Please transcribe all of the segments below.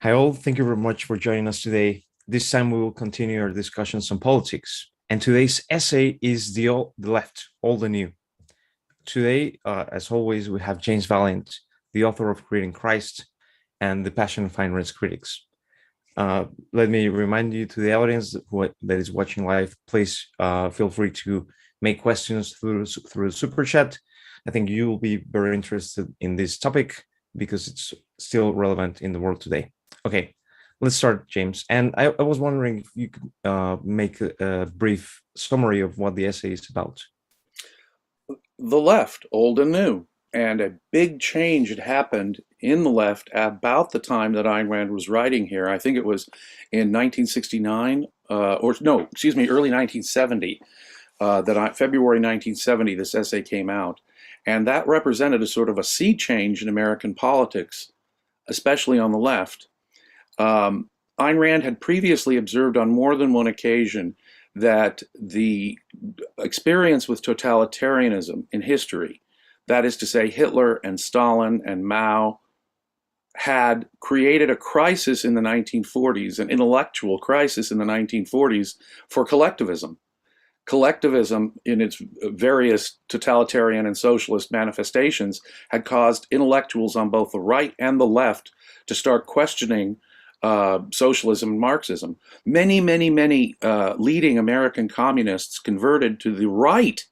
Hi all, thank you very much for joining us today. This time we will continue our discussions on politics. And today's essay is the left, old and new. Today, as always, we have James Valliant, the author of Creating Christ and The Passion of Fine Arts Critics. Let me remind you to the audience that is watching live, please feel free to make questions through the super chat. I think you will be very interested in this topic because it's still relevant in the world today. Okay, let's start, James. And I was wondering if you could make a brief summary of what the essay is about. The left, old and new. And a big change had happened in the left about the time that Ayn Rand was writing here. I think it was in 1969, or no, excuse me, early 1970, February 1970, this essay came out. And that represented a sort of a sea change in American politics, especially on the left. Ayn Rand had previously observed on more than one occasion that the experience with totalitarianism in history, that is to say Hitler and Stalin and Mao, had created a crisis in the 1940s, an intellectual crisis in the 1940s for collectivism. Collectivism, in its various totalitarian and socialist manifestations, had caused intellectuals on both the right and the left to start questioning socialism and Marxism. Many leading American communists converted to the right.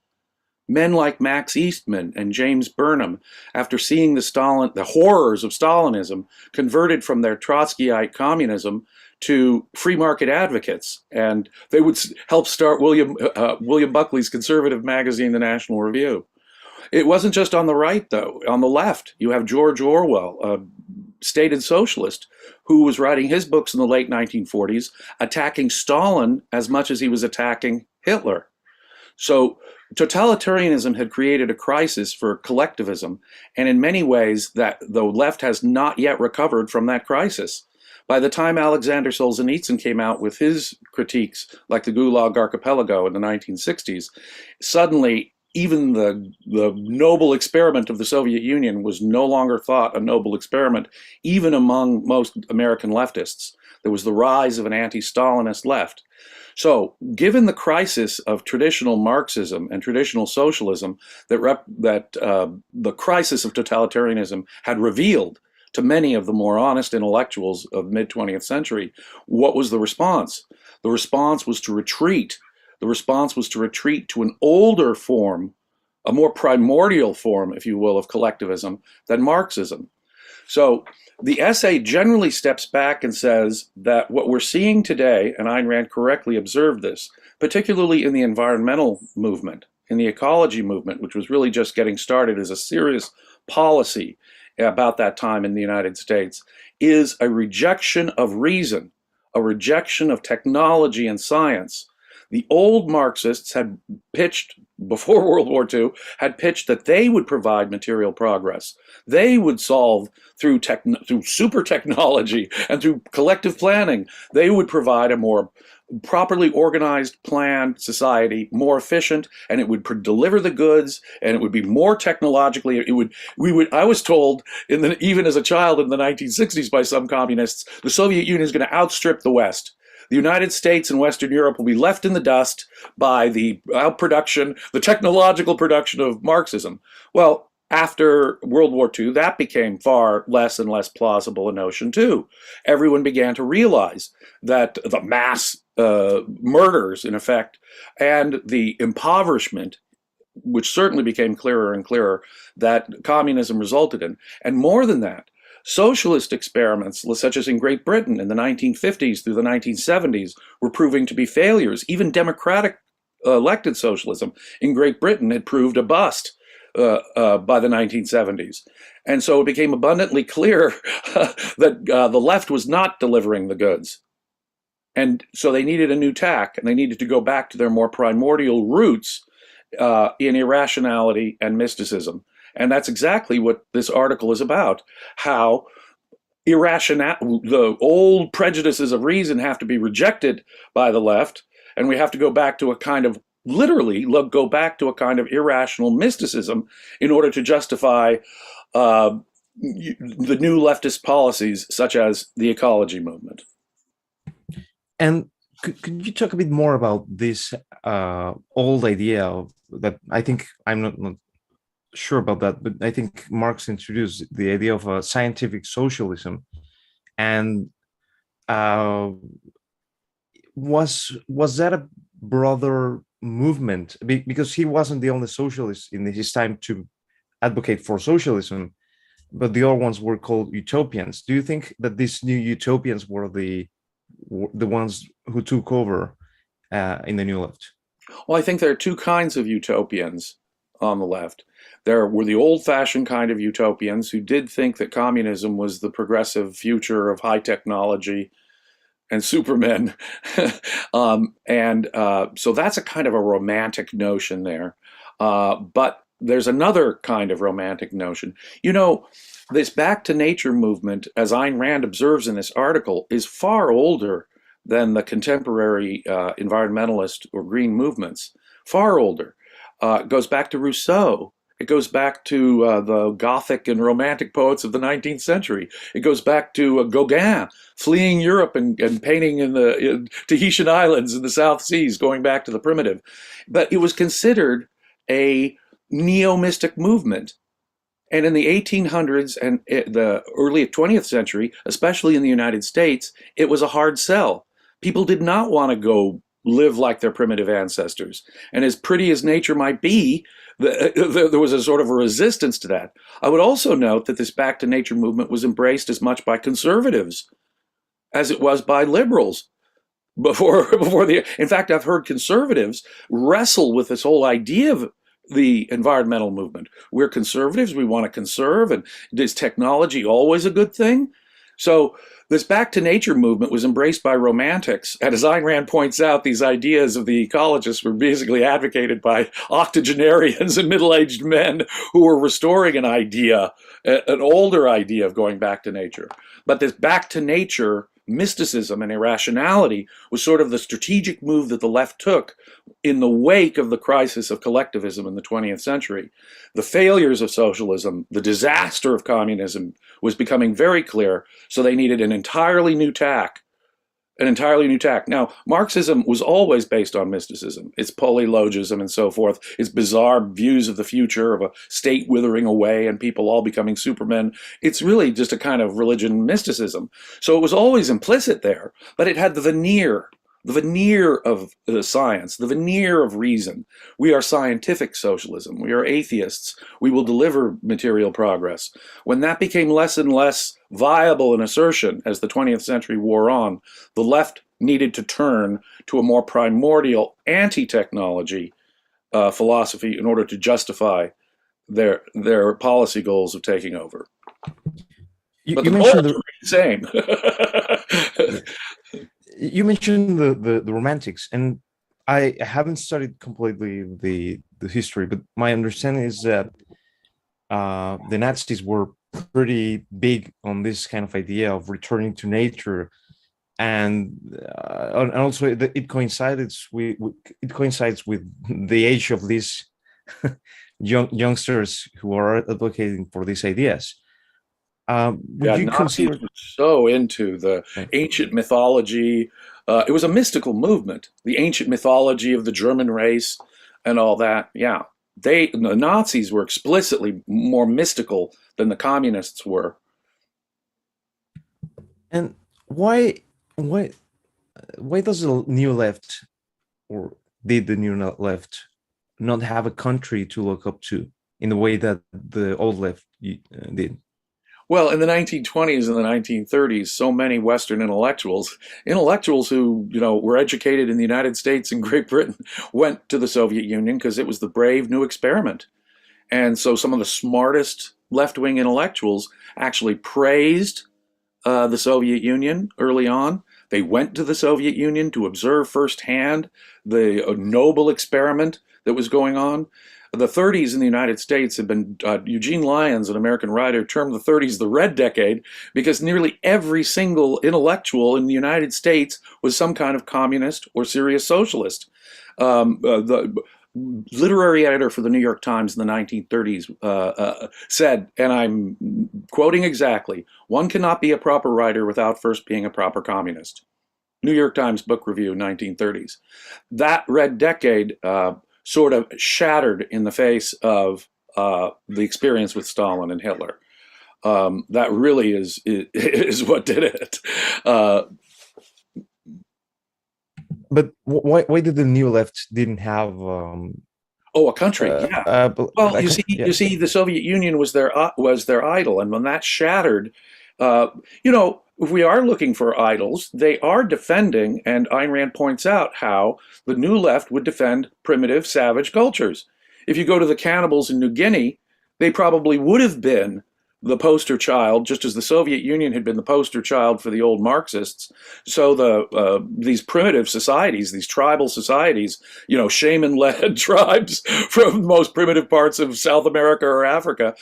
Men like Max Eastman and James Burnham, after seeing the horrors of Stalinism, converted from their Trotskyite communism to free market advocates, and they would help start William Buckley's conservative magazine, The National Review. It wasn't just on the right, though. On the left, you have George Orwell, a stated socialist, who was writing his books in the late 1940s, attacking Stalin as much as he was attacking Hitler. So totalitarianism had created a crisis for collectivism, and in many ways that the left has not yet recovered from that crisis. By the time Alexander Solzhenitsyn came out with his critiques, like the Gulag Archipelago in the 1960s, suddenly even the noble experiment of the Soviet Union was no longer thought a noble experiment, even among most American leftists. There was the rise of an anti-Stalinist left. So, given the crisis of traditional Marxism and traditional socialism that the crisis of totalitarianism had revealed to many of the more honest intellectuals of mid-20th century, what was the response? The response was to retreat. The response was to retreat to an older form, a more primordial form, if you will, of collectivism than Marxism. So the essay generally steps back and says that what we're seeing today, and Ayn Rand correctly observed this, particularly in the environmental movement, in the ecology movement, which was really just getting started as a serious policy about that time in the United States, is a rejection of reason, a rejection of technology and science. The old Marxists had pitched, before World War II, had pitched that they would provide material progress. They would solve through super technology and through collective planning. They would provide a more properly organized, planned society, more efficient, and it would deliver the goods, and it would be more technologically. I was told, even as a child in the 1960s by some communists, the Soviet Union is going to outstrip the West. The United States and Western Europe will be left in the dust by the outproduction, the technological production of Marxism. Well, after World War II, that became far less and less plausible a notion too. Everyone began to realize that the mass murders, in effect, and the impoverishment, which certainly became clearer and clearer, that communism resulted in. And more than that, socialist experiments, such as in Great Britain in the 1950s through the 1970s, were proving to be failures. Even democratic elected socialism in Great Britain had proved a bust by the 1970s. And so it became abundantly clear that the left was not delivering the goods. And so they needed a new tack, and they needed to go back to their more primordial roots in irrationality and mysticism. And that's exactly what this article is about, how the old prejudices of reason have to be rejected by the left, and we have to go back to a kind of, literally, go back to a kind of irrational mysticism in order to justify the new leftist policies, such as the ecology movement. And could you talk a bit more about this old idea of that? I think I'm not sure about that, but I think Marx introduced the idea of a scientific socialism, and uh, was that a broader movement? Because he wasn't the only socialist in his time to advocate for socialism, but the other ones were called utopians. Do you think that these new utopians were the ones who took over in the new left? Well, I think there are two kinds of utopians on the left. There were the old-fashioned kind of utopians who did think that communism was the progressive future of high technology and supermen. So that's a kind of a romantic notion there. But there's another kind of romantic notion. You know, this back to nature movement, as Ayn Rand observes in this article, is far older than the contemporary environmentalist or green movements. Far older. It goes back to Rousseau. It goes back to the Gothic and Romantic poets of the 19th century. It goes back to Gauguin fleeing Europe and painting in the Tahitian islands in the South Seas, going back to the primitive. But it was considered a neo-mystic movement. And in the 1800s and the early 20th century, especially in the United States, it was a hard sell. People did not want to go live like their primitive ancestors. And as pretty as nature might be, there was a sort of a resistance to that. I would also note that this back to nature movement was embraced as much by conservatives as it was by liberals. In fact, I've heard conservatives wrestle with this whole idea of the environmental movement. We're conservatives, we want to conserve, and is technology always a good thing? So this back to nature movement was embraced by romantics. And as Ayn Rand points out, these ideas of the ecologists were basically advocated by octogenarians and middle-aged men who were restoring an idea, an older idea of going back to nature. But this back to nature mysticism and irrationality was sort of the strategic move that the left took in the wake of the crisis of collectivism in the 20th century. The failures of socialism, the disaster of communism was becoming very clear, so they needed an entirely new tack. Now, Marxism was always based on mysticism. It's polylogism and so forth. It's bizarre views of the future, of a state withering away and people all becoming supermen. It's really just a kind of religion mysticism. So it was always implicit there, but it had the veneer of science, the veneer of reason. We are scientific socialism. We are atheists. We will deliver material progress. When that became less and less viable an assertion as the 20th century wore on, the left needed to turn to a more primordial anti-technology philosophy in order to justify their policy goals of taking over. But the goals are the same. You mentioned the romantics, and I haven't studied completely the history, but my understanding is that the Nazis were pretty big on this kind of idea of returning to nature, and also it coincides with the age of these youngsters who are advocating for these ideas. Would you consider so into the ancient mythology? It was a mystical movement, the ancient mythology of the German race and all that. Yeah, the Nazis were explicitly more mystical than the communists were. And why does the new left, or did the new left, not have a country to look up to in the way that the old left did? Well, in the 1920s and the 1930s, so many Western intellectuals who, were educated in the United States and Great Britain, went to the Soviet Union because it was the brave new experiment. And so some of the smartest left-wing intellectuals actually praised the Soviet Union early on. They went to the Soviet Union to observe firsthand the noble experiment that was going on. The 30s in the United States have been, Eugene Lyons, an American writer, termed the 30s the red decade because nearly every single intellectual in the United States was some kind of communist or serious socialist. literary editor for the New York Times in the 1930s said, and I'm quoting exactly, "One cannot be a proper writer without first being a proper communist." New York Times Book Review, 1930s. That red decade sort of shattered in the face of the experience with Stalin and Hitler. That really is what did it. But why did the new left didn't have Oh, a country, yeah. Well, like, yeah. you see, the Soviet Union was their idol, and when that shattered, if we are looking for idols, they are defending, and Ayn Rand points out how the New Left would defend primitive, savage cultures. If you go to the cannibals in New Guinea, they probably would have been the poster child, just as the Soviet Union had been the poster child for the old Marxists. So these primitive societies, these tribal societies, shaman-led tribes from the most primitive parts of South America or Africa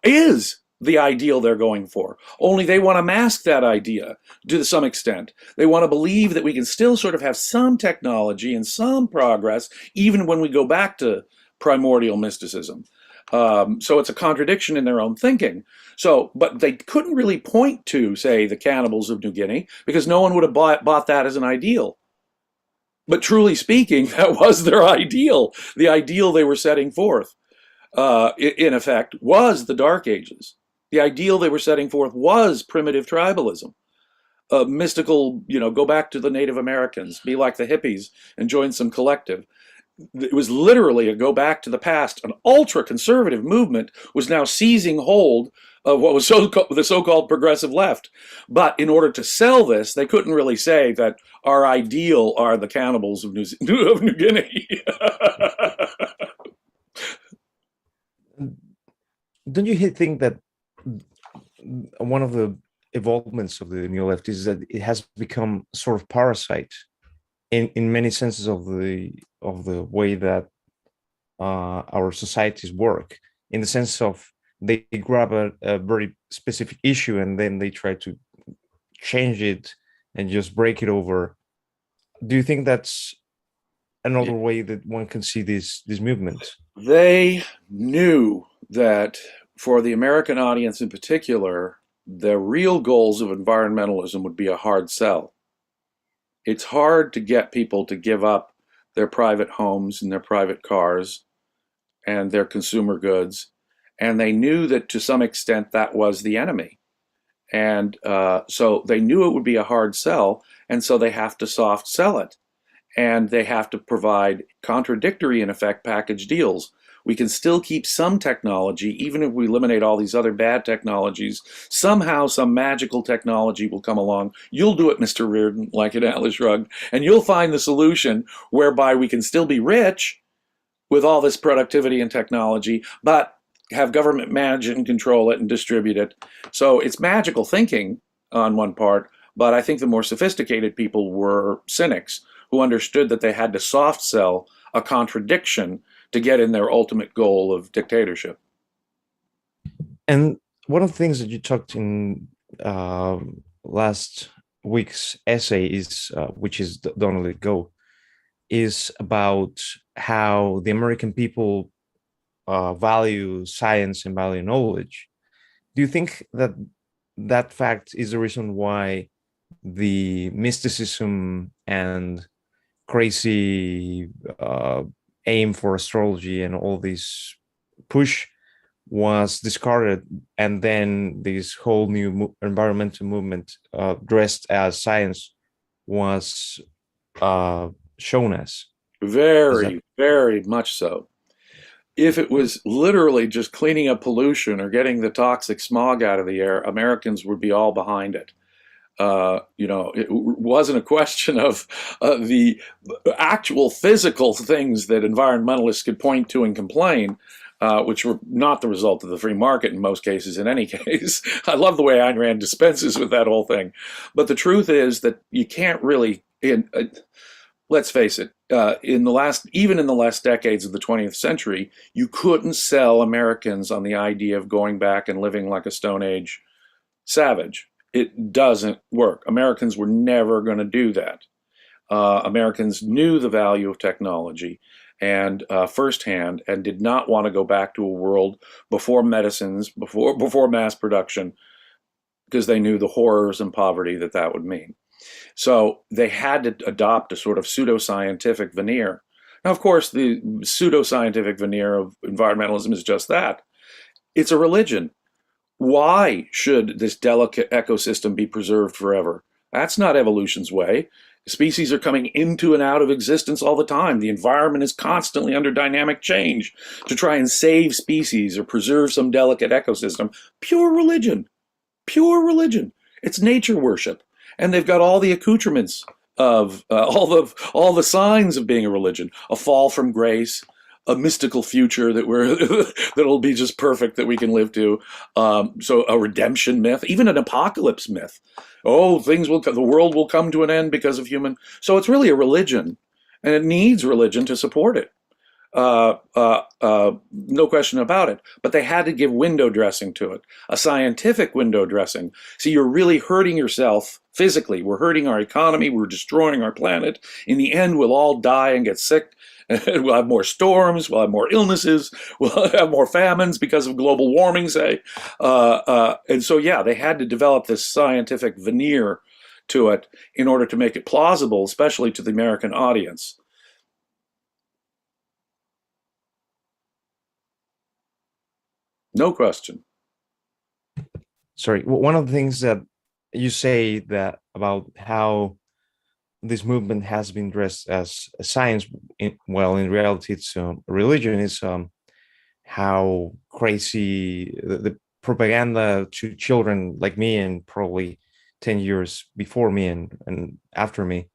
is the ideal they're going for. Only they want to mask that idea to some extent. They want to believe that we can still sort of have some technology and some progress, even when we go back to primordial mysticism. So it's a contradiction in their own thinking. But they couldn't really point to, say, the cannibals of New Guinea, because no one would have bought that as an ideal. But truly speaking, that was their ideal. The ideal they were setting forth, in effect, was the Dark Ages. The ideal they were setting forth was primitive tribalism. Mystical, go back to the Native Americans, be like the hippies and join some collective. It was literally a go back to the past. An ultra-conservative movement was now seizing hold of what was the so-called progressive left. But in order to sell this, they couldn't really say that our ideal are the cannibals of New Guinea. Don't you think that one of the evolvements of the new left is that it has become sort of parasite in many senses of the way that our societies work, in the sense of they grab a very specific issue and then they try to change it and just break it over. Do you think that's another way that one can see this movement? They knew that for the American audience in particular, the real goals of environmentalism would be a hard sell. It's hard to get people to give up their private homes and their private cars and their consumer goods. And they knew that to some extent that was the enemy. And so they knew it would be a hard sell. And so they have to soft sell it. And they have to provide contradictory, in effect, package deals. We can still keep some technology, even if we eliminate all these other bad technologies. Somehow, some magical technology will come along. You'll do it, Mr. Reardon, like an Atlas Shrugged, and you'll find the solution whereby we can still be rich with all this productivity and technology, but have government manage it and control it and distribute it. So it's magical thinking on one part, but I think the more sophisticated people were cynics who understood that they had to soft sell a contradiction to get in their ultimate goal of dictatorship. And one of the things that you talked in last week's essay is, which is Don't Let It Go, is about how the American people value science and value knowledge. Do you think that that fact is the reason why the mysticism and crazy aim for astrology and all this push was discarded, and then this whole new environmental movement dressed as science was shown as? Very much so. If it was literally just cleaning up pollution or getting the toxic smog out of the air, Americans would be all behind it. It wasn't a question of the actual physical things that environmentalists could point to and complain, which were not the result of the free market in most cases, in any case. I love the way Ayn Rand dispenses with that whole thing. But the truth is that you can't really, let's face it, even in the last decades of the 20th century, you couldn't sell Americans on the idea of going back and living like a Stone Age savage. It doesn't work. Americans were never going to do that. Americans knew the value of technology, and firsthand, and did not want to go back to a world before medicines, before mass production, because they knew the horrors and poverty that that would mean. So they had to adopt a sort of pseudoscientific veneer. Now, of course, the pseudoscientific veneer of environmentalism is just that. It's a religion. Why should this delicate ecosystem be preserved forever? That's not evolution's way. Species are coming into and out of existence all the time. The environment is constantly under dynamic change. To try and save species or preserve some delicate ecosystem, pure religion. Pure religion. It's nature worship. And they've got all the accoutrements of all the signs of being a religion: a fall from grace, a mystical future that'll be just perfect that we can live to. So a redemption myth, even an apocalypse myth. Oh, the world will come to an end because of human. So it's really a religion, and it needs religion to support it. No question about it. But they had to give window dressing to it, a scientific window dressing. See, you're really hurting yourself physically. We're hurting our economy. We're destroying our planet. In the end, we'll all die and get sick. We'll have more storms. We'll have more illnesses. We'll have more famines because of global warming, say. And so, yeah, they had to develop this scientific veneer to it in order to make it plausible, especially to the American audience. No question. Sorry, one of the things that you say that about how this movement has been dressed as a science, in reality it's religion, is how crazy the propaganda to children like me and probably 10 years before me and after me.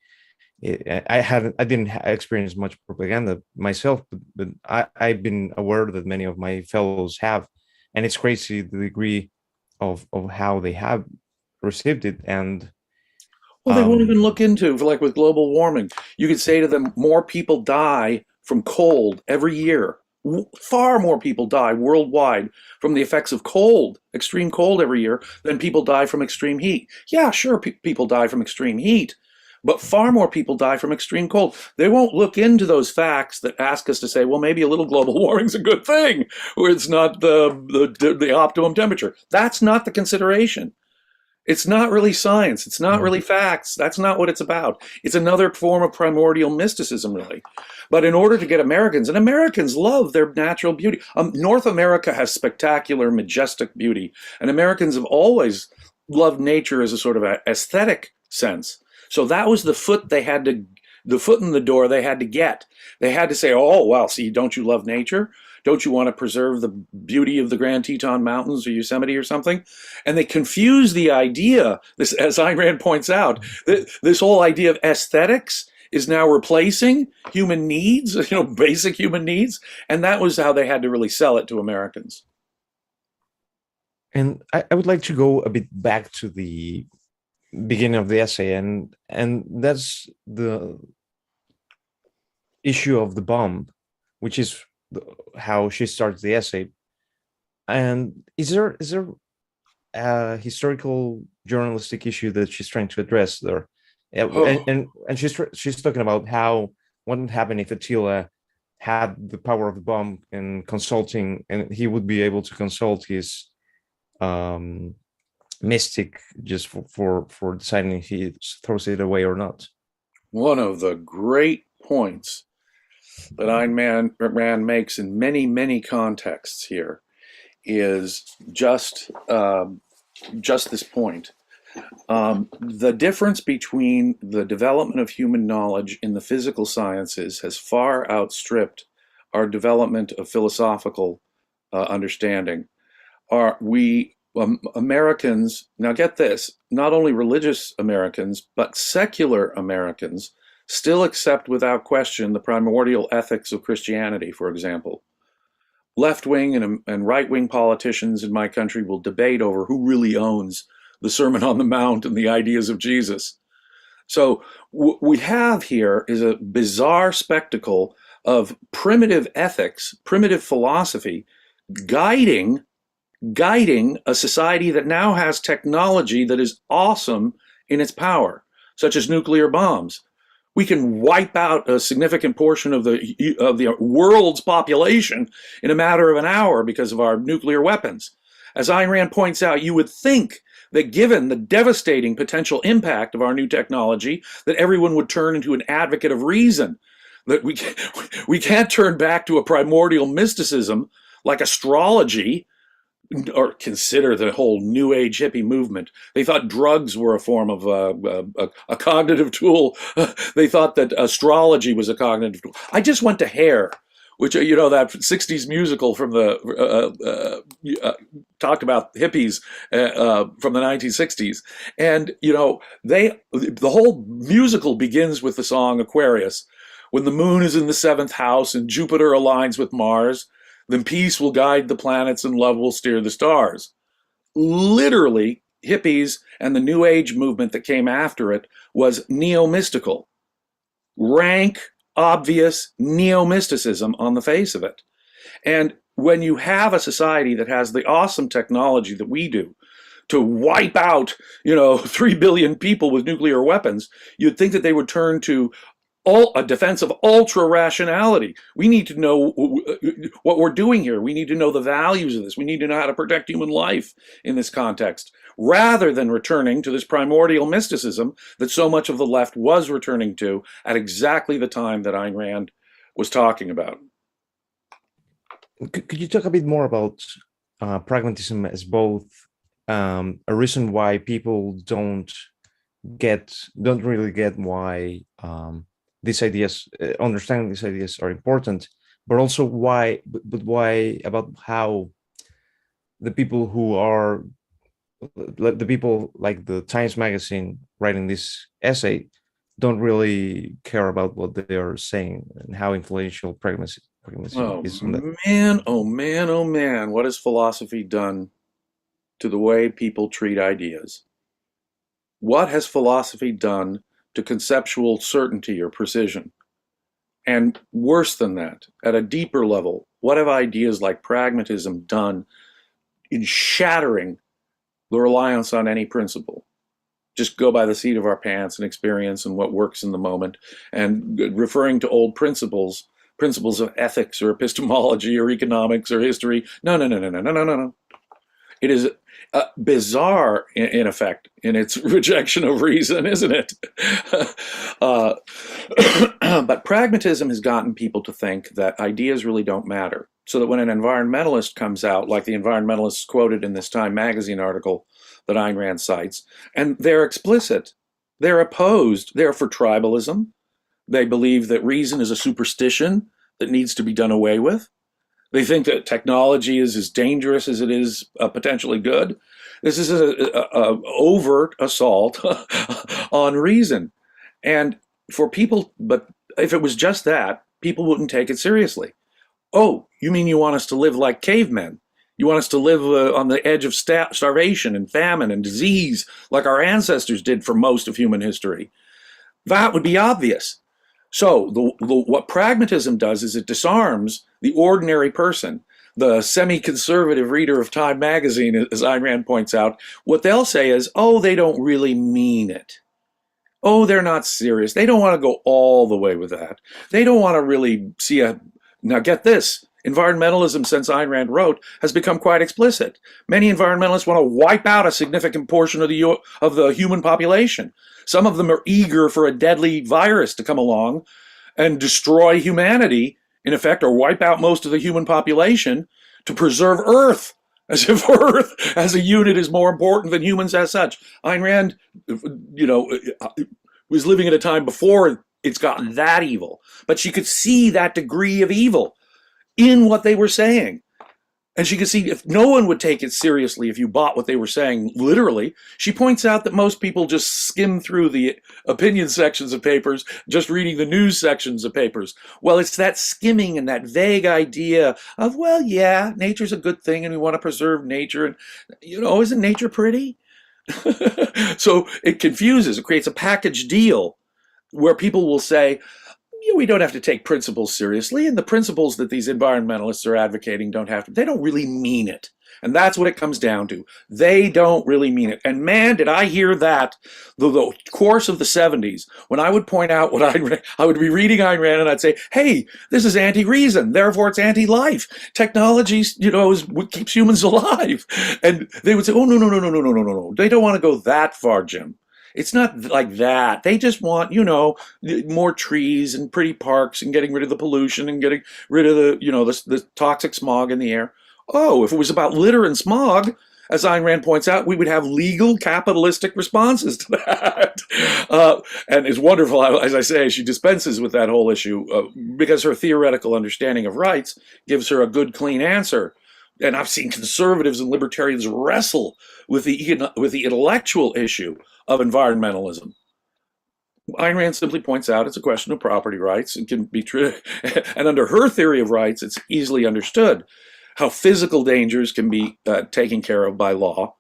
I didn't experience much propaganda myself, but I've been aware that many of my fellows have, and it's crazy the degree of how they have received it. And Well, they won't even look into, like with global warming. You could say to them, more people die from cold every year. Far more people die worldwide from the effects of cold, extreme cold every year, than people die from extreme heat. Yeah, sure, people die from extreme heat, but far more people die from extreme cold. They won't look into those facts that ask us to say, well, maybe a little global warming's a good thing, where it's not the optimum temperature. That's not the consideration. It's not really science. It's not really facts. That's not what it's about. It's another form of primordial mysticism, really. But in order to get Americans, and Americans love their natural beauty. North America has spectacular, majestic beauty. And Americans have always loved nature as a sort of aesthetic sense. So that was the foot in the door they had to get. They had to say, oh, well, see, don't you love nature? Don't you want to preserve the beauty of the Grand Teton Mountains or Yosemite or something? And they confuse the idea, this, as Ayn Rand points out, this whole idea of aesthetics is now replacing human needs, basic human needs. And that was how they had to really sell it to Americans. And I would like to go a bit back to the beginning of the essay, and that's the issue of the bomb, which is how she starts the essay. And is there a historical journalistic issue that she's trying to address there? And she's talking about how what would happen if Attila had the power of the bomb and consulting, and he would be able to consult his mystic just for deciding if he throws it away or not. One of the great points that Ayn Rand makes in many, many contexts here is just this point. The difference between the development of human knowledge in the physical sciences has far outstripped our development of philosophical understanding. Americans, now get this, not only religious Americans, but secular Americans still accept without question the primordial ethics of Christianity, for example. Left-wing and right-wing politicians in my country will debate over who really owns the Sermon on the Mount and the ideas of Jesus. So what we have here is a bizarre spectacle of primitive ethics, primitive philosophy, guiding a society that now has technology that is awesome in its power, such as nuclear bombs. We can wipe out a significant portion of the world's population in a matter of an hour because of our nuclear weapons. As Ayn Rand points out, you would think that given the devastating potential impact of our new technology, that everyone would turn into an advocate of reason, that we can't turn back to a primordial mysticism like astrology, or consider the whole New Age hippie movement. They thought drugs were a form of a cognitive tool. They thought that astrology was a cognitive tool. I just went to Hair, which, you know, that 60s musical from the, talked about hippies from the 1960s. And, you know, the whole musical begins with the song Aquarius. When the moon is in the 7th house and Jupiter aligns with Mars, then peace will guide the planets and love will steer the stars. Literally, hippies and the New Age movement that came after it was neo-mystical. Rank, obvious neo-mysticism on the face of it. And when you have a society that has the awesome technology that we do to wipe out, you know, 3 billion people with nuclear weapons, you'd think that they would turn to a defense of ultra-rationality. We need to know what we're doing here. We need to know the values of this. We need to know how to protect human life in this context, rather than returning to this primordial mysticism that so much of the left was returning to at exactly the time that Ayn Rand was talking about. Could you talk a bit more about pragmatism as both a reason why people don't really get why these ideas, understanding these ideas are important, but also why about how the people who are, the people like the Times Magazine writing this essay don't really care about what they are saying and how influential pragmatism is on that. Man, oh man, oh man, what has philosophy done to the way people treat ideas? What has philosophy done to conceptual certainty or precision? And worse than that, at a deeper level, what have ideas like pragmatism done in shattering the reliance on any principle? Just go by the seat of our pants and experience and what works in the moment, and referring to old principles of ethics or epistemology or economics or history. No. It is bizarre, in effect, in its rejection of reason, isn't it? But pragmatism has gotten people to think that ideas really don't matter. So that when an environmentalist comes out, like the environmentalists quoted in this Time magazine article that Ayn Rand cites, and they're explicit, they're opposed, they're for tribalism. They believe that reason is a superstition that needs to be done away with. They think that technology is as dangerous as it is potentially good. This is an overt assault on reason. And for people, but if it was just that, people wouldn't take it seriously. Oh, you mean you want us to live like cavemen? You want us to live on the edge of starvation and famine and disease like our ancestors did for most of human history? That would be obvious. So what pragmatism does is it disarms the ordinary person, the semi-conservative reader of Time magazine, as Ayn Rand points out. What they'll say is, oh, they don't really mean it. Oh, they're not serious. They don't want to go all the way with that. They don't want to really see a... Now get this, environmentalism, since Ayn Rand wrote, has become quite explicit. Many environmentalists want to wipe out a significant portion of the human population. Some of them are eager for a deadly virus to come along and destroy humanity, in effect, or wipe out most of the human population to preserve Earth, as if Earth as a unit is more important than humans as such. Ayn Rand, you know, was living at a time before it's gotten that evil, but she could see that degree of evil in what they were saying. And she could see if no one would take it seriously if you bought what they were saying literally. She points out that most people just skim through the opinion sections of papers, just reading the news sections of papers. Well, it's that skimming and that vague idea of, well, yeah, nature's a good thing and we want to preserve nature. And, you know, isn't nature pretty? So it confuses, it creates a package deal where people will say, we don't have to take principles seriously, and the principles that these environmentalists are advocating they don't really mean it. And that's what it comes down to. They don't really mean it. And man, did I hear that the course of the 70s, when I would point out what I would be reading Ayn Rand and I'd say, hey, this is anti-reason, therefore it's anti-life. Technology, is what keeps humans alive. And they would say, oh, no, no, no, no, no, no, no, no, no. They don't want to go that far, Jim. It's not like that. They just want, more trees and pretty parks and getting rid of the pollution and getting rid of the toxic smog in the air. Oh, if it was about litter and smog, as Ayn Rand points out, we would have legal capitalistic responses to that. And it's wonderful, as I say, she dispenses with that whole issue because her theoretical understanding of rights gives her a good, clean answer. And I've seen conservatives and libertarians wrestle with the intellectual issue of environmentalism. Ayn Rand simply points out it's a question of property rights. It can be true. And under her theory of rights, it's easily understood how physical dangers can be taken care of by law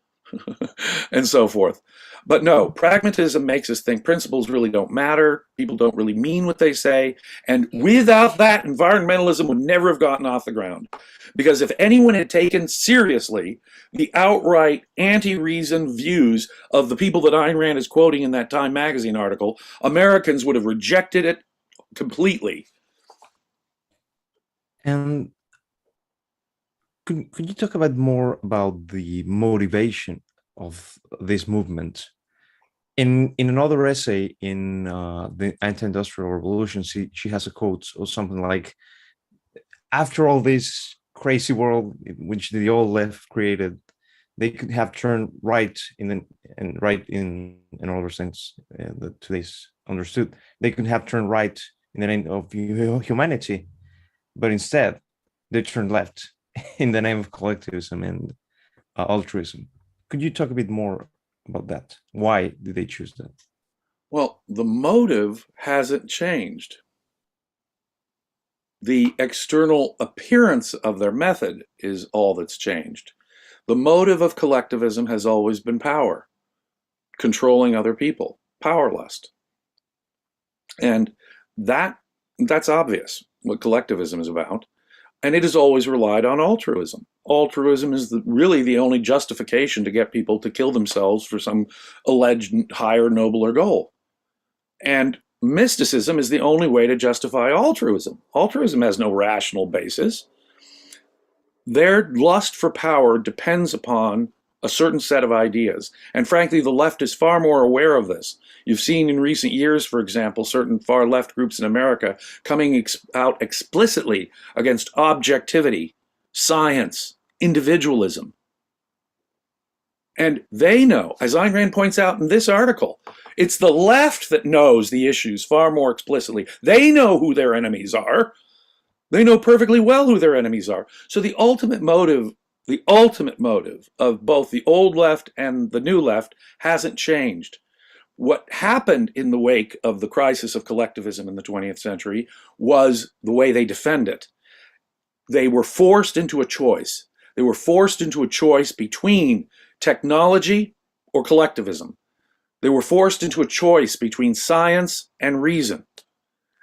and so forth. But no, pragmatism makes us think principles really don't matter. People don't really mean what they say. And without that, environmentalism would never have gotten off the ground. Because if anyone had taken seriously the outright anti-reason views of the people that Ayn Rand is quoting in that Time magazine article, Americans would have rejected it completely. And could you talk about more about the motivation of this movement? In another essay in the Anti-Industrial Revolution, she has a quote or something like, after all this crazy world which the old left created, they could have turned right in another sense that today's understood. They could have turned right in the name of humanity, but instead they turned left in the name of collectivism and altruism. Could you talk a bit more about that? Why did they choose that? Well, the motive hasn't changed. The external appearance of their method is all that's changed. The motive of collectivism has always been power, controlling other people, power lust. And that's obvious what collectivism is about. And it has always relied on altruism. Altruism is really the only justification to get people to kill themselves for some alleged higher, nobler goal. And mysticism is the only way to justify altruism. Altruism has no rational basis. Their lust for power depends upon a certain set of ideas. And frankly, the left is far more aware of this. You've seen in recent years, for example, certain far left groups in America coming out explicitly against objectivity, science, individualism. And they know, as Ayn Rand points out in this article, it's the left that knows the issues far more explicitly. They know who their enemies are. They know perfectly well who their enemies are. So the ultimate motive of both the old left and the new left hasn't changed. What happened in the wake of the crisis of collectivism in the 20th century was the way they defend it. They were forced into a choice. They were forced into a choice between technology or collectivism. They were forced into a choice between science and reason.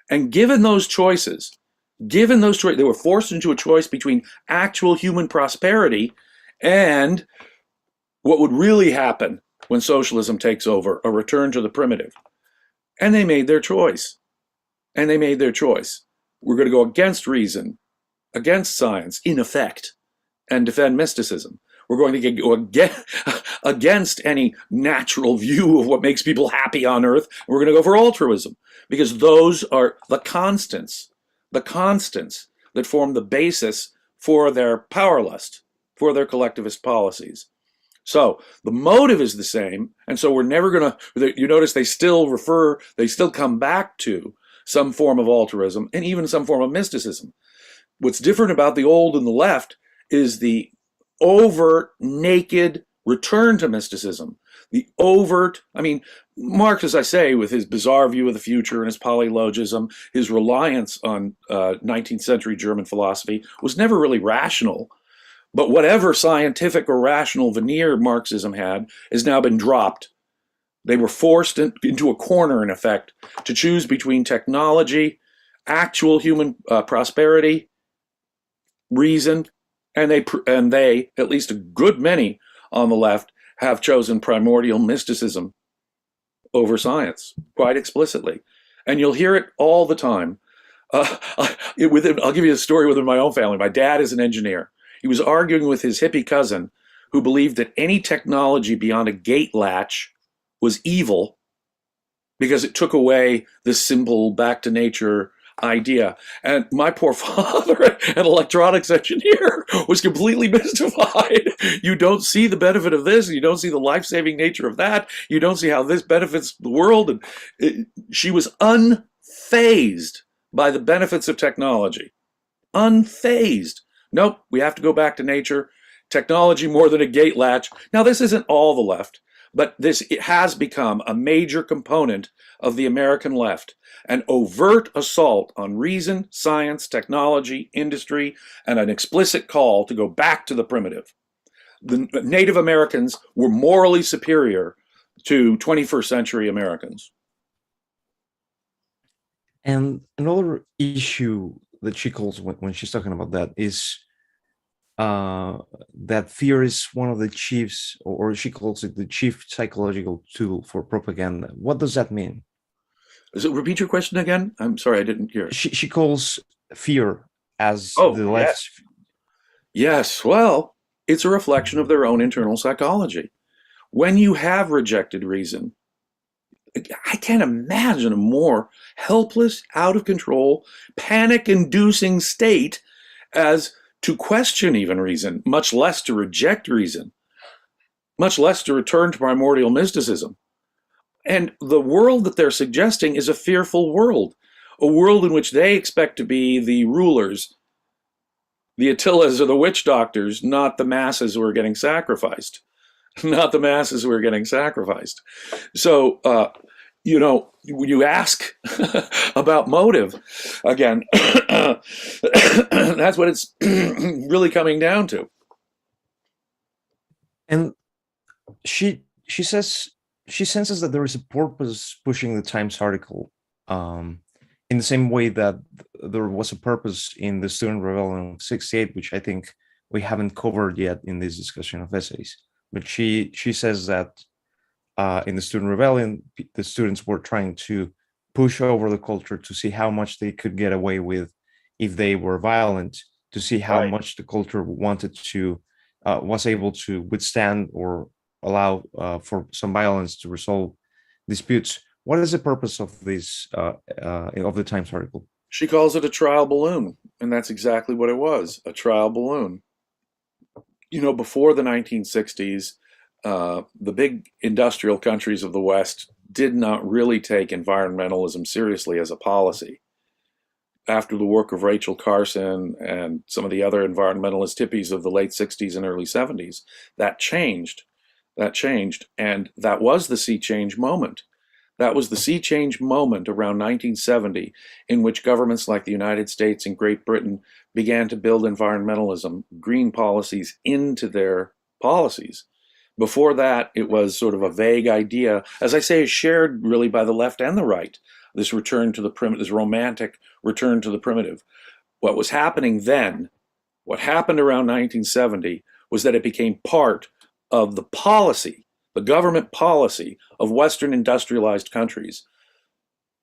And given those choices, they were forced into a choice between actual human prosperity and what would really happen when socialism takes over, a return to the primitive. And they made their choice. We're going to go against reason, against science, in effect, and defend mysticism. We're going to go against any natural view of what makes people happy on earth. We're going to go for altruism, because those are the constants that form the basis for their power lust, for their collectivist policies. So the motive is the same, and so we're never going to, you notice they still come back to some form of altruism and even some form of mysticism. What's different about the old and the left is the overt, naked return to mysticism. Marx, as I say, with his bizarre view of the future and his polylogism, his reliance on 19th century German philosophy was never really rational. But whatever scientific or rational veneer Marxism had has now been dropped. They were forced into a corner, in effect, to choose between technology, actual human prosperity, reason, and they, at least a good many on the left, have chosen primordial mysticism over science quite explicitly, and you'll hear it all the time. I'll give you a story within my own family. My dad is an engineer. He was arguing with his hippie cousin, who believed that any technology beyond a gate latch was evil because it took away the simple back to nature idea. And my poor father, an electronics engineer, was completely mystified. You don't see the benefit of this, and you don't see the life-saving nature of that. You don't see how this benefits the world. And she was unfazed by the benefits of technology. Unfazed. Nope, we have to go back to nature. Technology more than a gate latch. Now, this isn't all the left, but it has become a major component of the American left. An overt assault on reason, science, technology, industry, and an explicit call to go back to the primitive. The Native Americans were morally superior to 21st century Americans. And another issue that she calls when she's talking about that is that fear is one of the chiefs, or she calls it the chief psychological tool for propaganda. What does that mean? So repeat your question again? I'm sorry, I didn't hear it. She calls fear as the left. Yes, well, it's a reflection of their own internal psychology. When you have rejected reason, I can't imagine a more helpless, out of control, panic-inducing state as to question even reason, much less to reject reason, much less to return to primordial mysticism. And the world that they're suggesting is a fearful world, a world in which they expect to be the rulers, the Attilas or the witch doctors, not the masses who are getting sacrificed. Not the masses who are getting sacrificed. So, when you ask about motive, again, that's what it's really coming down to. And she says she senses that there is a purpose pushing the Times article, in the same way that there was a purpose in the Student Rebellion of '68, which I think we haven't covered yet in this discussion of essays. But she says that in the Student Rebellion, the students were trying to push over the culture to see how much they could get away with if they were violent, to see how much the culture wanted to was able to withstand or allow for some violence to resolve disputes. What is the purpose of this of the Times article? She calls it a trial balloon, and that's exactly what it was, a trial balloon. Before the 1960s, the big industrial countries of the West did not really take environmentalism seriously as a policy. After the work of Rachel Carson and some of the other environmentalist hippies of the late 60s and early 70s, that changed. And that was the sea change moment. That was the sea change moment around 1970, in which governments like the United States and Great Britain began to build environmentalism, green policies, into their policies. Before that, it was sort of a vague idea, as I say, shared really by the left and the right, this return to the primitive, this romantic return to the primitive. What was happening then, what happened around 1970, was that it became part of the policy, the government policy of Western industrialized countries,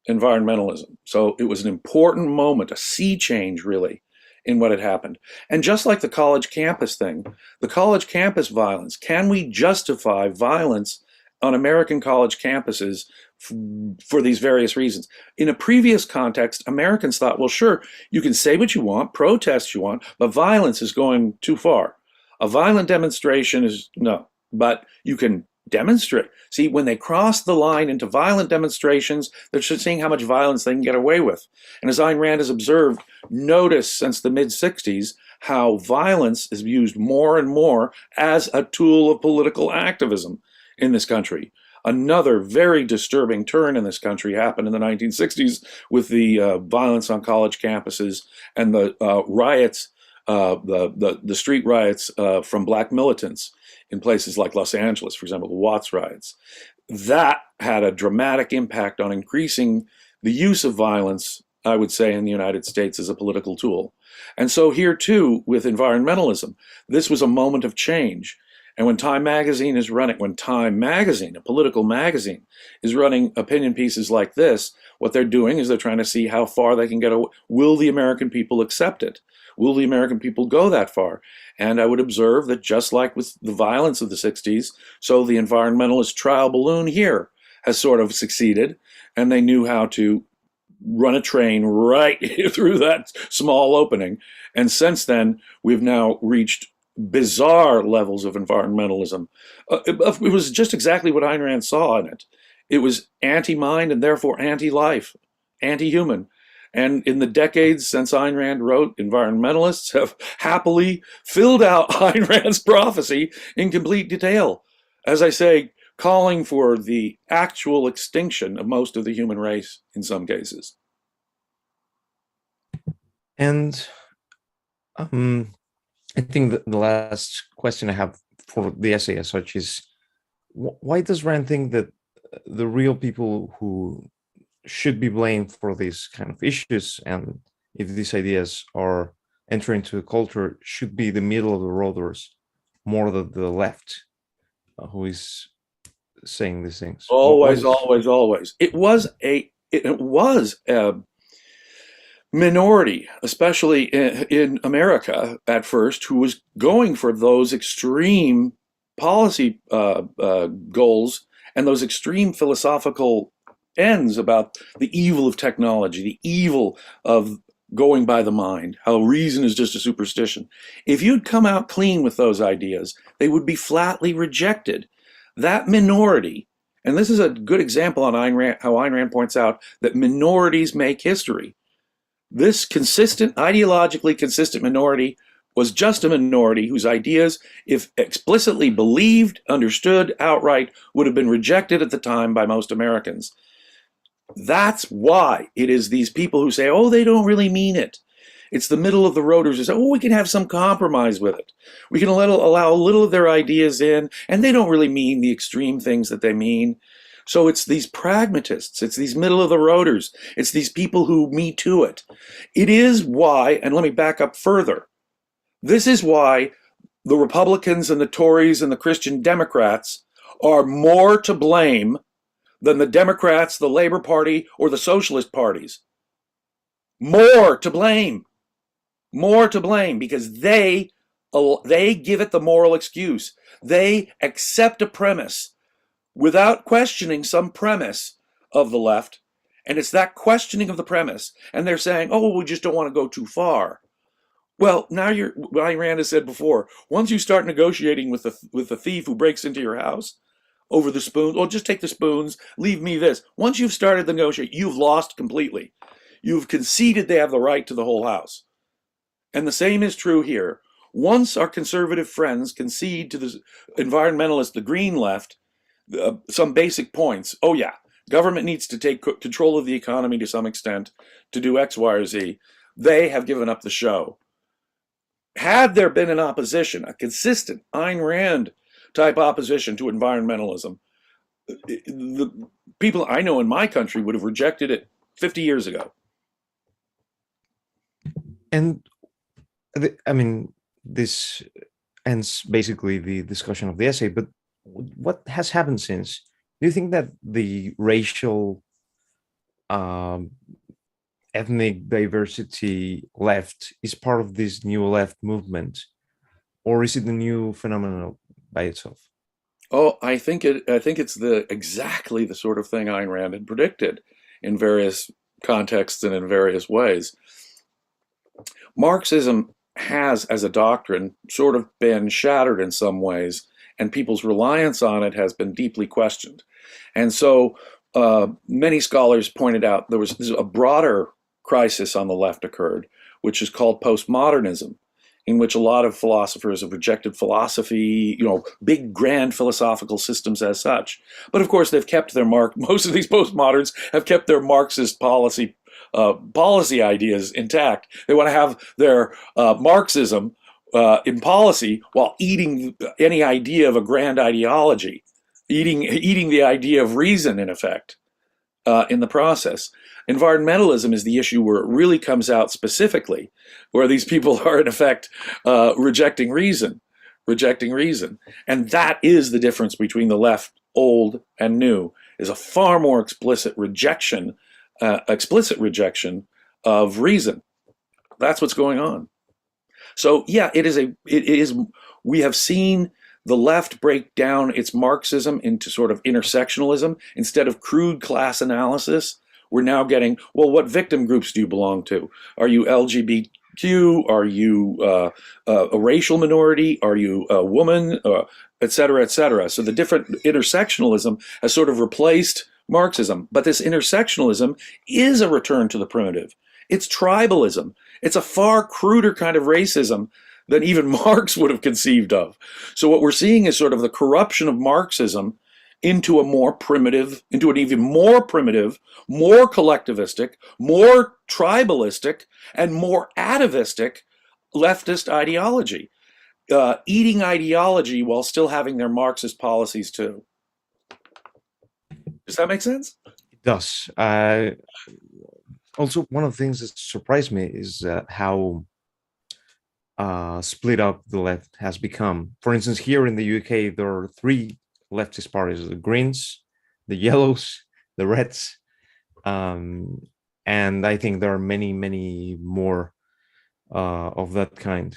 environmentalism. So it was an important moment, a sea change really, in what had happened. And just like the college campus thing, the college campus violence, can we justify violence on American college campuses for these various reasons? In a previous context, Americans thought, well, sure, you can say what you want, protest you want, but violence is going too far. A violent demonstration is no, but you can demonstrate. See, when they cross the line into violent demonstrations, they're just seeing how much violence they can get away with. And as Ayn Rand has observed, notice since the mid-60s how violence is used more and more as a tool of political activism in this country. Another very disturbing turn in this country happened in the 1960s with the violence on college campuses and the riots, the street riots from black militants in places like Los Angeles, for example, the Watts riots. That had a dramatic impact on increasing the use of violence I would say, in the United States as a political tool. And so here too, with environmentalism, this was a moment of change. And when Time Magazine is running, when Time Magazine, a political magazine, is running opinion pieces like this, what they're doing is they're trying to see how far they can get. Will the American people accept it? Will the American people go that far? And I would observe that just like with the violence of the 60s, so the environmentalist trial balloon here has sort of succeeded, and they knew how to run a train right through that small opening. And since then, we've now reached bizarre levels of environmentalism. It was just exactly what Ayn Rand saw in it. It was anti-mind and therefore anti-life, anti-human. And in the decades since Ayn Rand wrote, environmentalists have happily filled out Ayn Rand's prophecy in complete detail. As I say, calling for the actual extinction of most of the human race in some cases. And I think that the last question I have for the essay as such is, why does Rand think that the real people who should be blamed for these kind of issues, and if these ideas are entering into a culture, should be the middle of the roaders more than the left, who is saying these things? Always, always, always. It was a minority, especially in America at first, who was going for those extreme policy goals and those extreme philosophical ends about the evil of technology, the evil of going by the mind, how reason is just a superstition. If you'd come out clean with those ideas, they would be flatly rejected. That minority, and this is a good example on Ayn Rand, how Ayn Rand points out that minorities make history. This consistent, ideologically consistent minority was just a minority whose ideas, if explicitly believed, understood outright, would have been rejected at the time by most Americans. That's why it is these people who say, oh, they don't really mean it. It's the middle of the roaders who say, oh, we can have some compromise with it. We can allow a little of their ideas in, and they don't really mean the extreme things that they mean. So it's these pragmatists, it's these middle of the roaders, it's these people who me too it. It is why, and let me back up further, this is why the Republicans and the Tories and the Christian Democrats are more to blame than the Democrats, the Labor Party, or the Socialist parties. More to blame. More to blame, because they give it the moral excuse. They accept a premise without questioning some premise of the left, and it's that questioning of the premise, and they're saying, oh, we just don't want to go too far. Well, now what Ayn Rand has said before, once you start negotiating with the thief who breaks into your house over the spoons, or just take the spoons, leave me this. Once you've started the negotiation, you've lost completely. You've conceded they have the right to the whole house. And the same is true here. Once our conservative friends concede to the environmentalists, the green left, some basic points. Oh yeah, government needs to take control of the economy to some extent to do X, Y, or Z. They have given up the show. Had there been an opposition, a consistent Ayn Rand type opposition to environmentalism, the people I know in my country would have rejected it 50 years ago. And I mean, this ends basically the discussion of the essay, but what has happened since? Do you think that the racial, ethnic diversity left is part of this new left movement, or is it a new phenomenon by itself? Oh, I think it's exactly the sort of thing Ayn Rand had predicted in various contexts and in various ways. Marxism has, as a doctrine, sort of been shattered in some ways, and people's reliance on it has been deeply questioned. And so many scholars pointed out there's a broader crisis on the left occurred, which is called Post-Modernism, in which a lot of philosophers have rejected philosophy, big grand philosophical systems as such. But of course, they've kept their mark. Most of these postmoderns have kept their Marxist policy ideas intact. They want to have their Marxism in policy while eating any idea of a grand ideology, eating the idea of reason, in effect. in the process. Environmentalism is the issue where it really comes out specifically, where these people are in effect rejecting reason, and that is the difference between the left, old and new, is a far more explicit rejection of reason. That's what's going on. So yeah, it is. We have seen the left break down its Marxism into sort of intersectionalism. Instead of crude class analysis, we're now getting, well, what victim groups do you belong to? Are you LGBTQ? Are you a racial minority? Are you a woman? Et cetera, et cetera. So the different intersectionalism has sort of replaced Marxism. But this intersectionalism is a return to the primitive. It's tribalism. It's a far cruder kind of racism than even Marx would have conceived of. So what we're seeing is sort of the corruption of Marxism into an even more primitive, more collectivistic, more tribalistic, and more atavistic leftist ideology. Eating ideology while still having their Marxist policies too. Does that make sense? It does. Also, one of the things that surprised me is how split up the left has become. For instance, here in the UK, there are three leftist parties: the Greens, the Yellows, the Reds, and I think there are many, many more of that kind,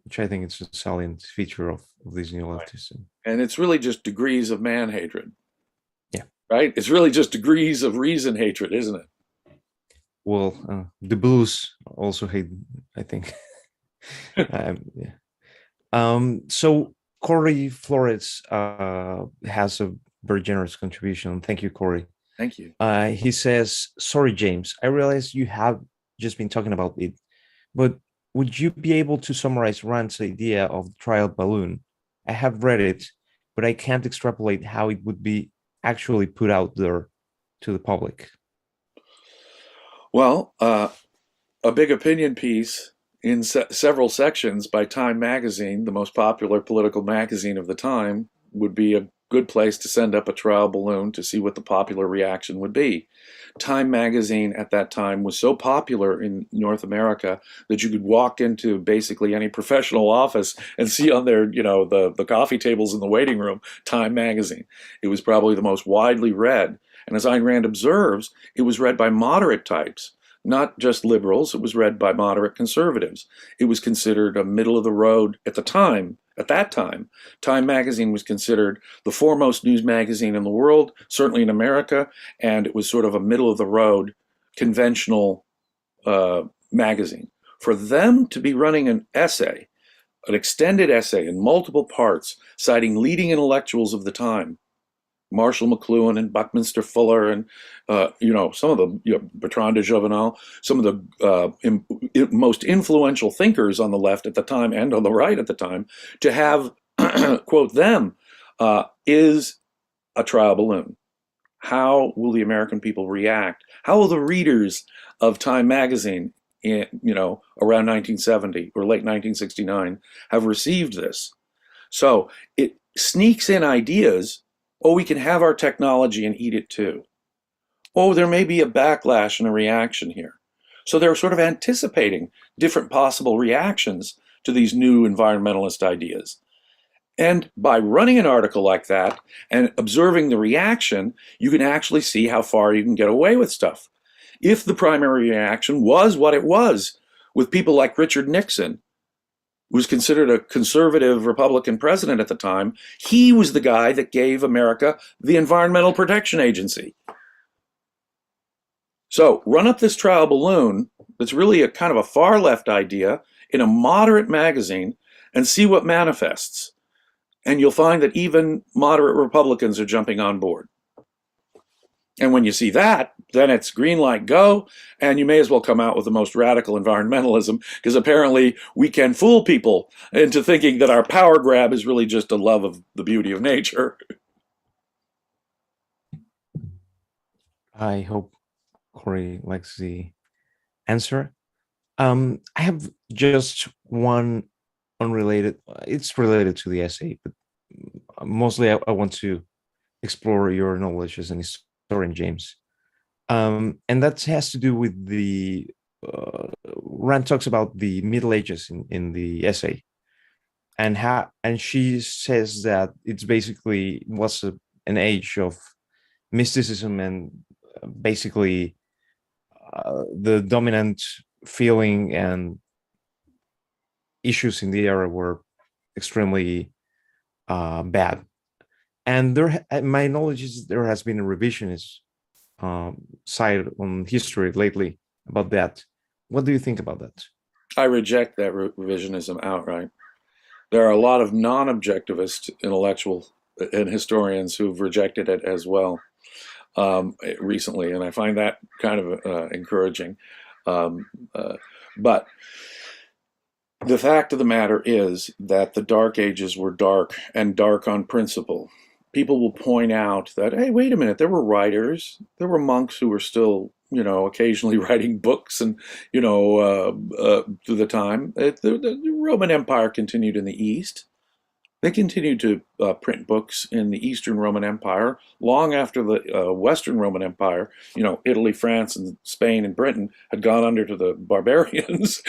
which I think is a salient feature of this new leftism. And it's really just degrees of man hatred. Yeah. Right? It's really just degrees of reason hatred, isn't it? Well, the Blues also hate, I think. Yeah. So Corey Flores has a very generous contribution. Thank you, Corey. Thank you. He says, "Sorry, James, I realize you have just been talking about it, but would you be able to summarize Rand's idea of the trial balloon? I have read it, but I can't extrapolate how it would be actually put out there to the public." Well, a big opinion piece in several sections by Time magazine, the most popular political magazine of the time, would be a good place to send up a trial balloon to see what the popular reaction would be. Time magazine at that time was so popular in North America that you could walk into basically any professional office and see on their, the coffee tables in the waiting room, Time magazine. It was probably the most widely read. And as Ayn Rand observes, it was read by moderate types, not just liberals. It was read by moderate conservatives. It was considered a middle of the road at the time. At that time, Time magazine was considered the foremost news magazine in the world, certainly in America, and it was sort of a middle of the road, conventional magazine. For them to be running an essay, an extended essay in multiple parts, citing leading intellectuals of the time, Marshall McLuhan and Buckminster Fuller and, some of the, Bertrand de Jouvenel, some of the most influential thinkers on the left at the time and on the right at the time, to have, quote them, is a trial balloon. How will the American people react? How will the readers of Time magazine, around 1970 or late 1969 have received this? So it sneaks in ideas. Oh, we can have our technology and eat it too. Oh, there may be a backlash and a reaction here. So they're sort of anticipating different possible reactions to these new environmentalist ideas. And by running an article like that and observing the reaction, you can actually see how far you can get away with stuff. If the primary reaction was what it was, with people like Richard Nixon, who was considered a conservative Republican president at the time, he was the guy that gave America the Environmental Protection Agency. So run up this trial balloon that's really a kind of a far left idea in a moderate magazine and see what manifests. And you'll find that even moderate Republicans are jumping on board. And when you see that, then it's green light, go, and you may as well come out with the most radical environmentalism, because apparently we can fool people into thinking that our power grab is really just a love of the beauty of nature. I hope Corey likes the answer. I have just one unrelated, it's related to the essay, but mostly I want to explore your knowledge as an historian, James. And that has to do with the Rand talks about the Middle Ages in the essay, and how, and she says that it's basically was an age of mysticism, and basically the dominant feeling and issues in the era were extremely bad. And my knowledge is there has been a revisionist side on history lately about that. What do you think about that? I reject that revisionism outright. There are a lot of non-objectivist intellectuals and historians who've rejected it as well recently, and I find that kind of encouraging. Um, but the fact of the matter is that the Dark Ages were dark, and dark on principle. People will point out that, hey, wait a minute, there were writers, there were monks who were still, occasionally writing books, and, through the time. The Roman Empire continued in the East. They continued to print books in the Eastern Roman Empire long after the Western Roman Empire, Italy, France, and Spain and Britain had gone under to the barbarians.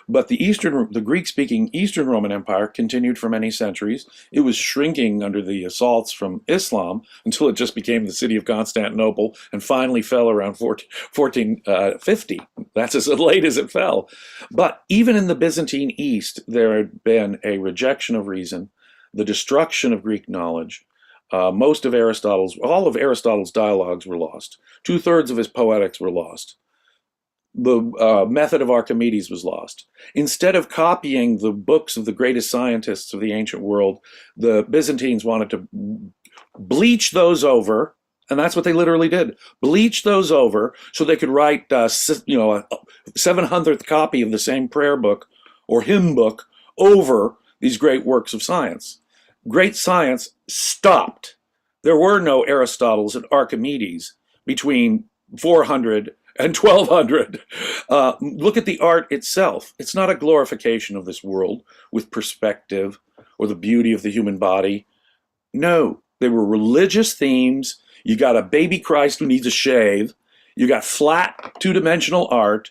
But the Greek-speaking Eastern Roman Empire continued for many centuries. It was shrinking under the assaults from Islam until it just became the city of Constantinople and finally fell around 1450. That's as late as it fell. But even in the Byzantine East, there had been a rejection of reason, the destruction of Greek knowledge. All of Aristotle's dialogues were lost. Two-thirds of his poetics were lost. The method of Archimedes was lost. Instead of copying the books of the greatest scientists of the ancient world, the Byzantines wanted to bleach those over, and that's what they literally did. Bleach those over so they could write, a 700th copy of the same prayer book or hymn book over these great works of science. Great science stopped. There were no Aristotles and Archimedes between 400 and 1200. Look at the art itself. It's not a glorification of this world with perspective or the beauty of the human body. No, they were religious themes. You got a baby Christ who needs a shave. You got flat two-dimensional art.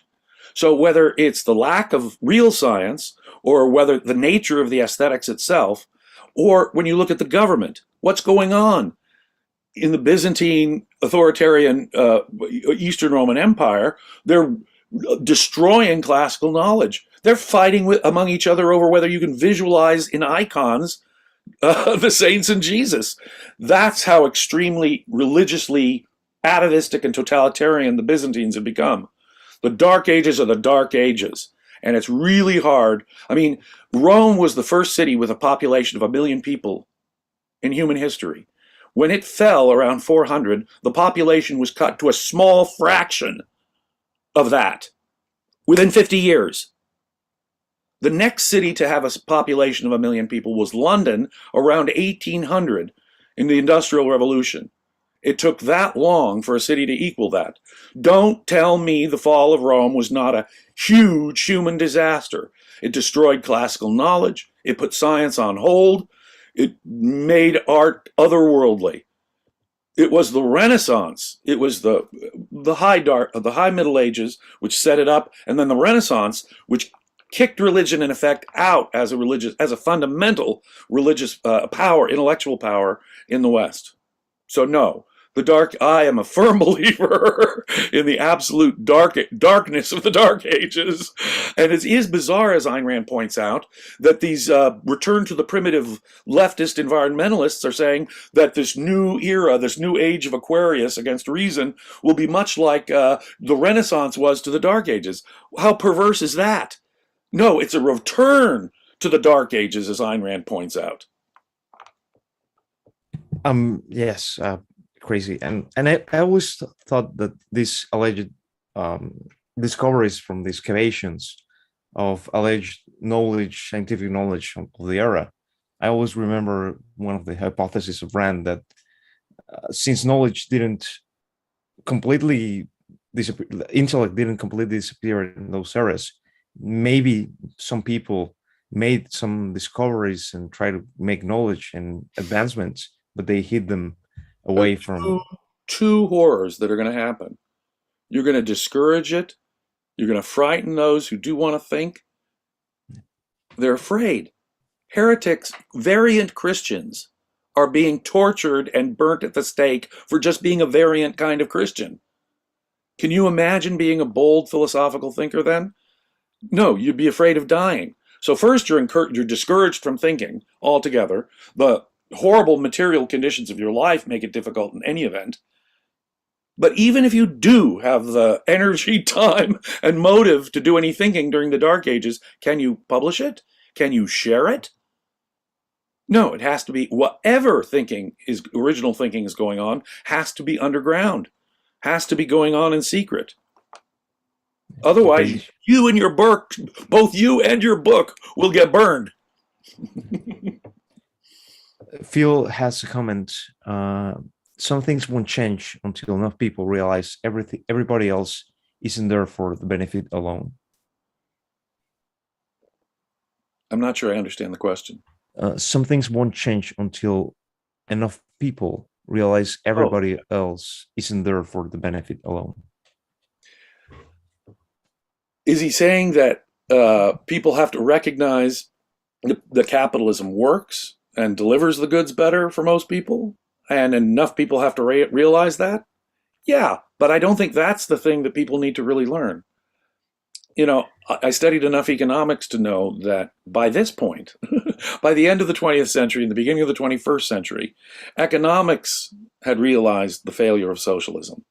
So whether it's the lack of real science or whether the nature of the aesthetics itself, or when you look at the government, what's going on? In the Byzantine authoritarian Eastern Roman Empire, they're destroying classical knowledge. They're fighting among each other over whether you can visualize in icons the saints and Jesus. That's how extremely religiously atavistic and totalitarian the Byzantines have become. The Dark Ages are the Dark Ages. And it's really hard. I mean, Rome was the first city with a population of 1 million people in human history. When it fell around 400, the population was cut to a small fraction of that within 50 years. The next city to have a population of 1 million people was London around 1800 in the Industrial Revolution. It took that long for a city to equal that. Don't tell me the fall of Rome was not a huge human disaster. It destroyed classical knowledge. It put science on hold. It made art otherworldly. It was the Renaissance. It was the high Middle Ages, which set it up, and then the Renaissance, which kicked religion in effect out as a fundamental religious power, intellectual power in the West. So no, I am a firm believer in the absolute darkness of the Dark Ages. And it is bizarre, as Ayn Rand points out, that these return to the primitive leftist environmentalists are saying that this new era, this new age of Aquarius against reason, will be much like the Renaissance was to the Dark Ages. How perverse is that? No, it's a return to the Dark Ages, as Ayn Rand points out. Yes, crazy. And I always thought that these alleged discoveries from the excavations of alleged knowledge, scientific knowledge of the era, I always remember one of the hypotheses of Rand that since knowledge didn't completely disappear, intellect didn't completely disappear in those eras, maybe some people made some discoveries and try to make knowledge and advancements, but they hid them away from. Two horrors that are going to happen. You're going to discourage it. You're going to frighten those who do want to think. They're afraid. Heretics, variant Christians, are being tortured and burnt at the stake for just being a variant kind of Christian. Can you imagine being a bold philosophical thinker then? No, you'd be afraid of dying. So first you're discouraged from thinking altogether. The horrible material conditions of your life make it difficult in any event. But even if you do have the energy, time, and motive to do any thinking during the Dark Ages, can you publish it? Can you share it? No, it has to be whatever original thinking is going on, has to be underground, has to be going on in secret. Otherwise, you and your book, both you and your book, will get burned. Phil has a comment. Some things won't change until enough people realize everybody else isn't there for the benefit alone. I'm not sure I understand the question. Some things won't change until enough people realize everybody else isn't there for the benefit alone. Is he saying that people have to recognize that capitalism works and delivers the goods better for most people, and enough people have to realize that? Yeah, but I don't think that's the thing that people need to really learn. You know, I studied enough economics to know that by this point, by the end of the 20th century and the beginning of the 21st century, economics had realized the failure of socialism,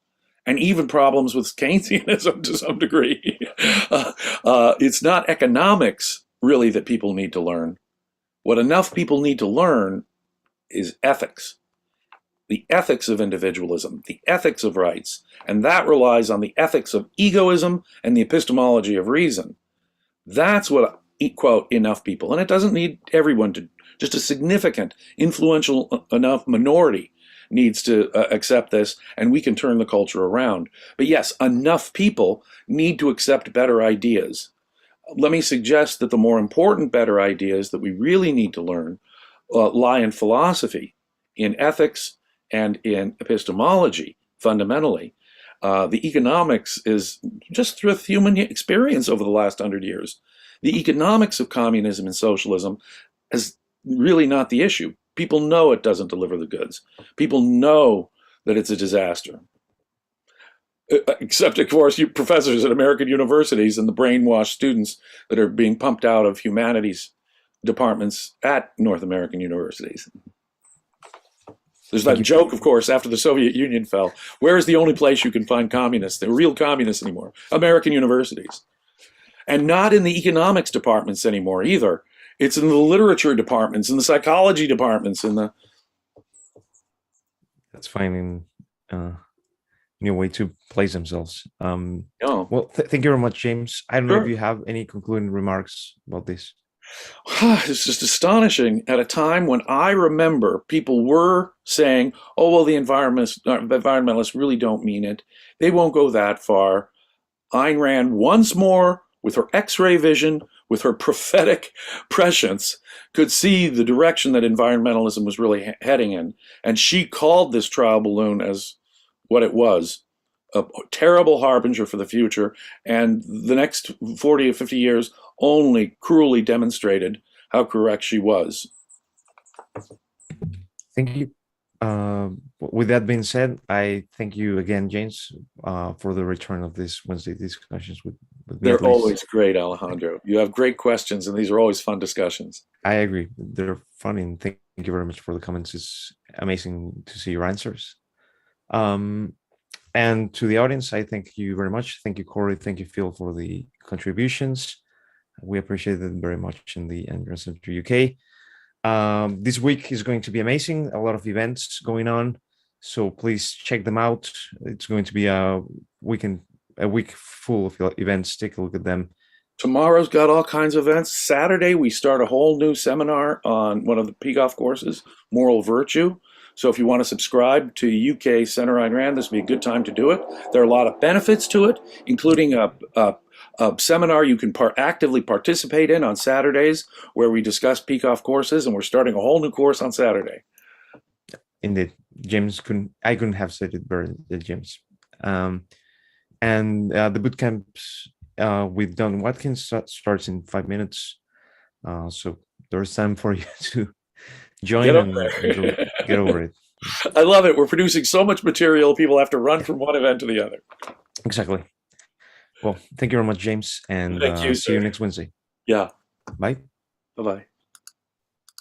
and even problems with Keynesianism to some degree. It's not economics, really, that people need to learn. What enough people need to learn is ethics. The ethics of individualism, the ethics of rights, and that relies on the ethics of egoism and the epistemology of reason. That's what, quote, enough people, and it doesn't need everyone to, just a significant, influential enough minority needs to accept this, and we can turn the culture around. But yes, enough people need to accept better ideas. Let me suggest that the more important better ideas that we really need to learn lie in philosophy, in ethics, and in epistemology, fundamentally. The economics is just through human experience over the last 100 years. The economics of communism and socialism is really not the issue. People know it doesn't deliver the goods. People know that it's a disaster. Except, of course, you professors at American universities and the brainwashed students that are being pumped out of humanities departments at North American universities. There's that joke, of course, after the Soviet Union fell. Where is the only place you can find communists? They're real communists anymore. American universities. And not in the economics departments anymore either. It's in the literature departments, in the psychology departments, in the... That's finding new way to place themselves. Well, thank you very much, James. I don't know if you have any concluding remarks about this. It's just astonishing at a time when I remember people were saying, oh, well, the environmentalists really don't mean it. They won't go that far. Ayn Rand, once more, with her X-ray vision, with her prophetic prescience, could see the direction that environmentalism was really heading in. And she called this trial balloon as what it was, a terrible harbinger for the future. And the next 40 or 50 years only cruelly demonstrated how correct she was. Thank you. With that being said, I thank you again, James, for the return of this Wednesday discussions with me. They're always great, Alejandro. You have great questions, and these are always fun discussions. I agree. They're fun, and thank you very much for the comments. It's amazing to see your answers. And to the audience, I thank you very much. Thank you, Corey. Thank you, Phil, for the contributions. We appreciate it very much in the Entrance Center UK. This week is going to be amazing. A lot of events going on, so please check them out. It's going to be a week full of events. Take a look at them. Tomorrow's got all kinds of events. Saturday, we start a whole new seminar on one of the Peikoff courses, Moral Virtue. So if you want to subscribe to UK Center Ayn Rand, this would be a good time to do it. There are a lot of benefits to it, including a seminar you can actively participate in on Saturdays, where we discuss Peikoff courses, and we're starting a whole new course on Saturday. Indeed, James I couldn't have said it better than James. And the boot camps with Don Watkins starts in 5 minutes. So there's time for you to join Get up and there. get over it. I love it. We're producing so much material, people have to run from one event to the other. Exactly. Well, thank you very much, James, and Thank you, see you sir. next Wednesday. Yeah. Bye. Bye-bye.